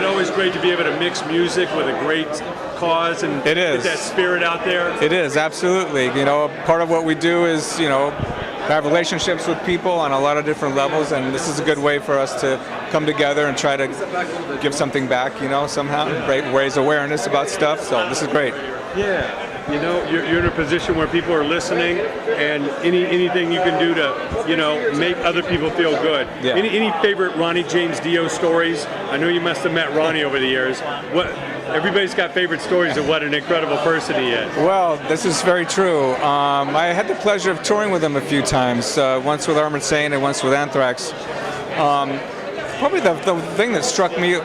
always great to be able to mix music with a great cause and it is. get that spirit out there? It is, absolutely. You know, part of what we do is, you know, have relationships with people on a lot of different levels, and this is a good way for us to come together and try to give something back, you know, somehow, raise awareness about stuff, so this is great. Yeah. You know, you're in a position where people are listening, and anything you can do to, you know, make other people feel good. Yeah. Any favorite Ronnie James Dio stories? I know you must have met Ronnie over the years. Everybody's got favorite stories of what an incredible person he is. Well, this is very true. I had the pleasure of touring with him a few times, once with Armored Saint and once with Anthrax. Probably the thing that struck me,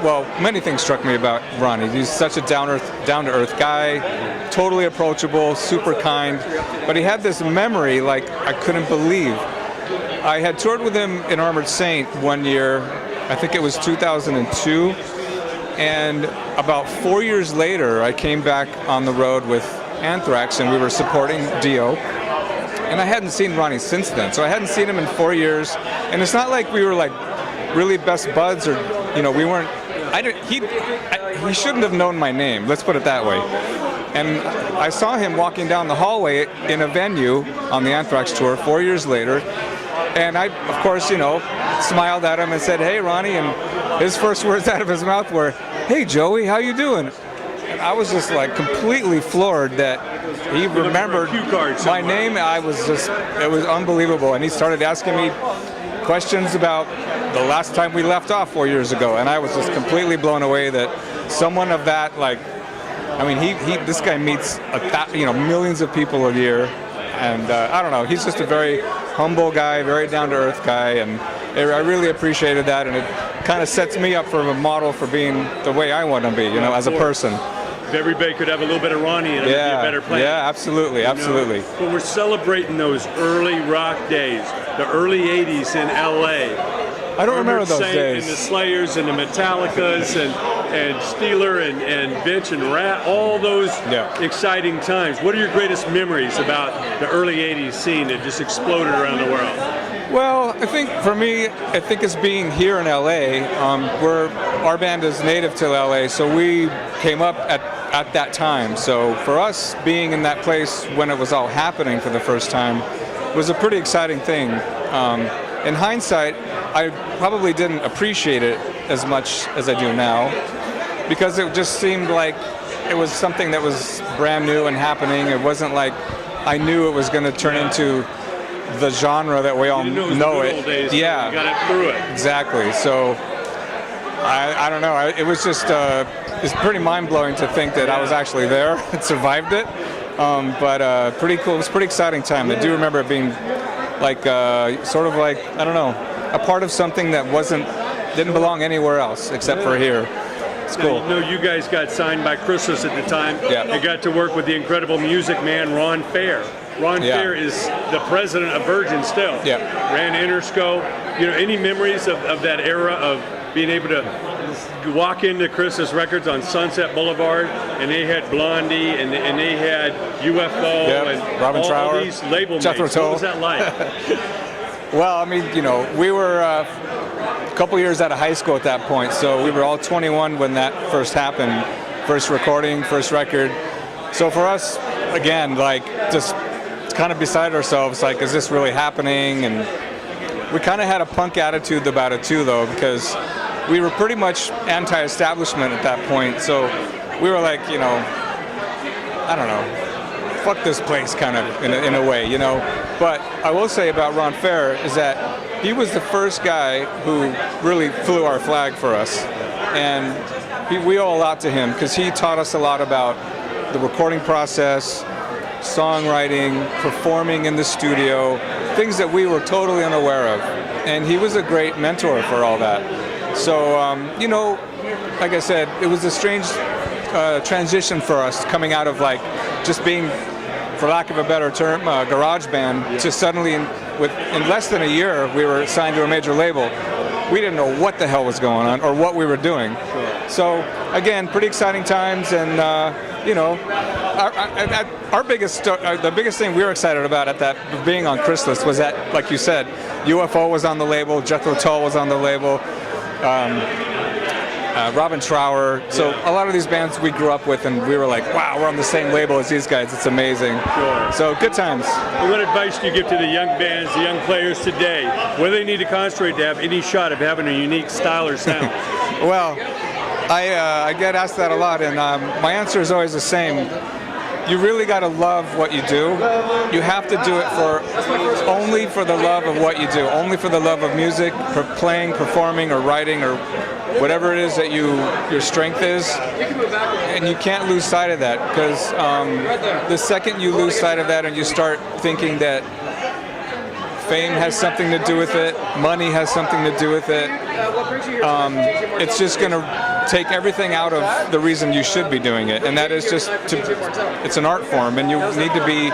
well, many things struck me about Ronnie. He's such a down-to-earth guy, totally approachable, super kind, but he had this memory like I couldn't believe. I had toured with him in Armored Saint one year, I think it was 2002, and about 4 years later I came back on the road with Anthrax and we were supporting Dio. And I hadn't seen Ronnie since then, so I hadn't seen him in 4 years, and it's not like we were like really best buds, or you know, we weren't. He shouldn't have known my name. Let's put it that way. And I saw him walking down the hallway in a venue on the Anthrax tour 4 years later, and I, of course, you know, smiled at him and said, "Hey, Ronnie," and his first words out of his mouth were, "Hey, Joey, how you doing?" And I was just like completely floored that he remembered my name. It was unbelievable, and he started asking me questions about the last time we left off 4 years ago, and I was just completely blown away that someone of that, like, I mean, this guy meets millions of people a year, and I don't know, he's just a very humble guy, very down-to-earth guy, and I really appreciated that, and it kind of sets me up for a model for being the way I want to be, you know, as a person. If everybody could have a little bit of Ronnie in it, it'd be a better planet. Yeah, absolutely, absolutely. You know, but we're celebrating those early rock days, the early 80s in L.A. I don't remember those days. And the Slayers and the Metallicas and Steeler and Bitch and Rat, all those exciting times. What are your greatest memories about the early 80s scene that just exploded around the world? Well, I think for me, it's being here in LA. Our band is native to LA, so we came up at that time. So for us, being in that place when it was all happening for the first time was a pretty exciting thing. In hindsight, I probably didn't appreciate it as much as I do now, because it just seemed like it was something that was brand new and happening. It wasn't like I knew it was going to turn into the genre that we all know it. Days, yeah, you got it through it. Exactly. So I don't know. It was just it's pretty mind-blowing to think that I was actually there and survived it. But pretty cool. It was a pretty exciting time. I do remember it being like sort of like, I don't know, a part of something that didn't belong anywhere else except for here. It's cool. Now, you know, you guys got signed by Chrysalis at the time. Yeah. You got to work with the incredible music man Ron Fair. Ron Fair is the president of Virgin still. Yeah. Ran Interscope. You know, any memories of that era of being able to walk into Chrysalis Records on Sunset Boulevard, and they had Blondie, and they had UFO, and Robin Trower, all these label mates. Jethro Tull. What was that like? Well, I mean, you know, we were a couple years out of high school at that point, so we were all 21 when that first happened. First recording, first record. So for us, again, like, just kind of beside ourselves, like, is this really happening? And we kind of had a punk attitude about it too, though, because we were pretty much anti-establishment at that point. So we were like, you know, I don't know, fuck this place, kind of, in a way, you know. But I will say about Ron Fair is that he was the first guy who really flew our flag for us, and we owe a lot to him because he taught us a lot about the recording process, songwriting, performing in the studio, things that we were totally unaware of. And he was a great mentor for all that. So, you know, like I said, it was a strange transition for us coming out of like just being, for lack of a better term, garage band, to suddenly, in less than a year, we were signed to a major label. We didn't know what the hell was going on or what we were doing. So, again, pretty exciting times, and you know, our biggest, the biggest thing we were excited about at that being on Chrysalis was that, like you said, UFO was on the label, Jethro Tull was on the label. Robin Trower. So a lot of these bands we grew up with, and we were like, wow, we're on the same label as these guys. It's amazing. Sure. So good times. Well, what advice do you give to the young bands, the young players today? What do they need to concentrate to have any shot of having a unique style or sound? Well, I get asked that a lot, and my answer is always the same. You really got to love what you do. You have to do it only for the love of what you do, only for the love of music, for playing, performing, or writing, or whatever it is that your strength is. And you can't lose sight of that, because the second you lose sight of that and you start thinking that fame has something to do with it, money has something to do with it, it's just going to take everything out of the reason you should be doing it, and that is it's an art form, and you need to be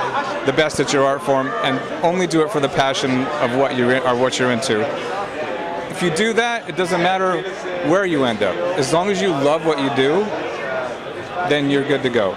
the best at your art form, and only do it for the passion of what you're into. If you do that, it doesn't matter where you end up. As long as you love what you do, then you're good to go.